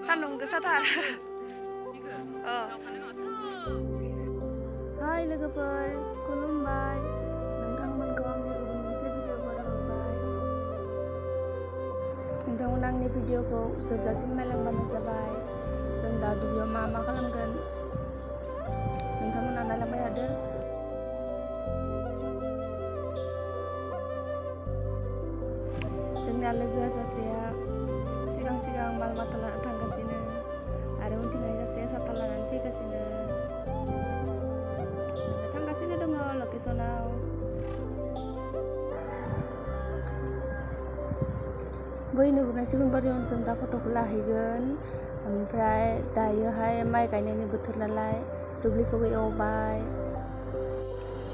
सान्दुं गोसाथार हाय लोगोफोर खुलुमबाय नोंथांमोनखौ आंनि गुबुन मोनसे भिडिअ बरायबाय नोंथांमोना आंनि भिडिअखौ जोबजासिम नायलांबानो जाबाय जों दा दुब्लियाव मा खालामगोन नोंथांमोना नायलांबाय थादो जोंना लोगोआ सासेया सिगां माल माथा लाना थांगासिनो आरो उनथिंजाय सासेया साथा लानानै फैगासिनो थांगासिनो दङ लकेसनाव बै नुहुरनाय सिगुनबारियाव जों दा फट'खौ लाहैगोन ओमफ्राय दायोहाय माइ गायनायनि बोथोर नालाय दुब्लिखौबो एवबाय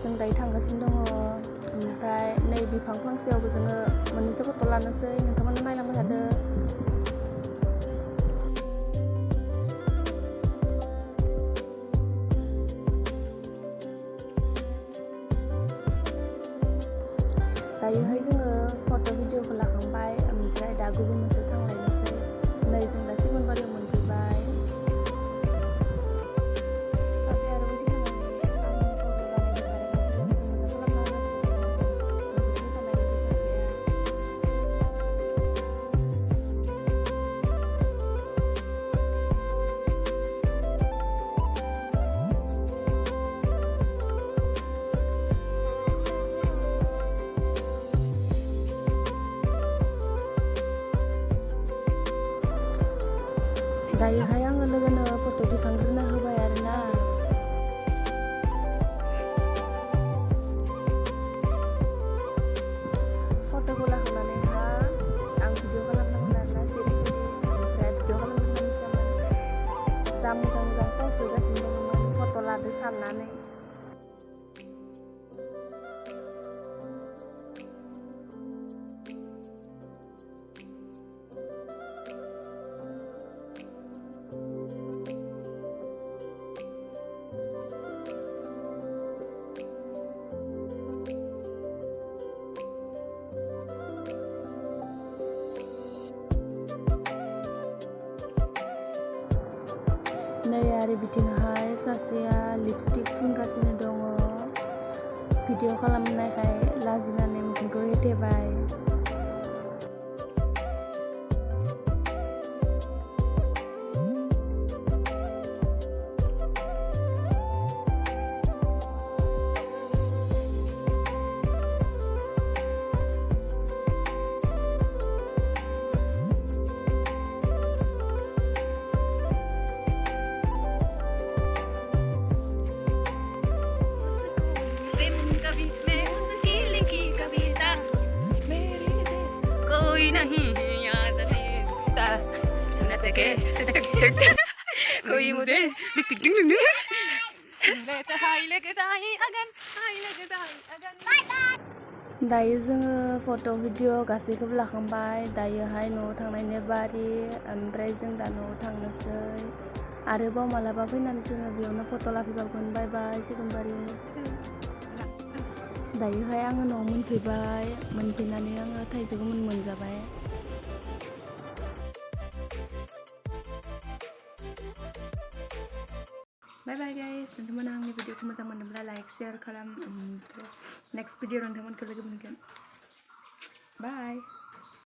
जों दायो थांगासिनो दङ ओमफ्राय नै बिफां फांसेयावबो जोङो मोननैसो फट' लानोसै नोंथांमोना नायलांबाय थादो दायोहाय जोङो फट' भिडिअखौ लाखांबाय ओमफ्राय दा गुबुन मोनसे थांलायनोसै नै जों दा सिगुनबारियाव मोनफैबाय सासे आरो उनथिं थांनानै आंनि फट' लानायनि बारै गासिबो मोजां खालामना दायोहाय आङो लोगोनो फट' दिखांग्रोना होबाय आरोना फट'खौ लाखांनानैहा आं भिडिअ खालामदोंमोन आरोना सिरि ओमफ्राय भिडिअ खालामनो मिथियामोन जा मोजां पस्ट होगासिनो दङमोन फट' लादो साननानै नै आरो बिथिंहाय सासेया लिपस्टिक फुनगासिनो दङ भिडिअ खालामनायखाय लाजिनानै मोखांखौ हेथेबाय नहीं याद मेरा सुना सके कोई मुझे दायो जोङो फट' भिडिअ गासैखौबो लाखांबाय दायोहाय न'आव थांनायनि बारि ओमफ्राय जों दा न'आव थांनोसै आरोबाव मालाबा फैनानै जोङो बेयावनो फट' लाफैबावगोन बाय बाय सिगुनबारि दायोहाय आङो न'आव मोनफैबाय मोनफैनानै आङो थाइजौखौ मोनजाबाय बाय बाय गाइस नोंथांमोना आंनि भिडिअखौ मोजां मोनोब्ला लाइक शेयार खालाम नेक्स्ट भिडिअ नोंथांमोनखौ लोगो मोनगोन बाय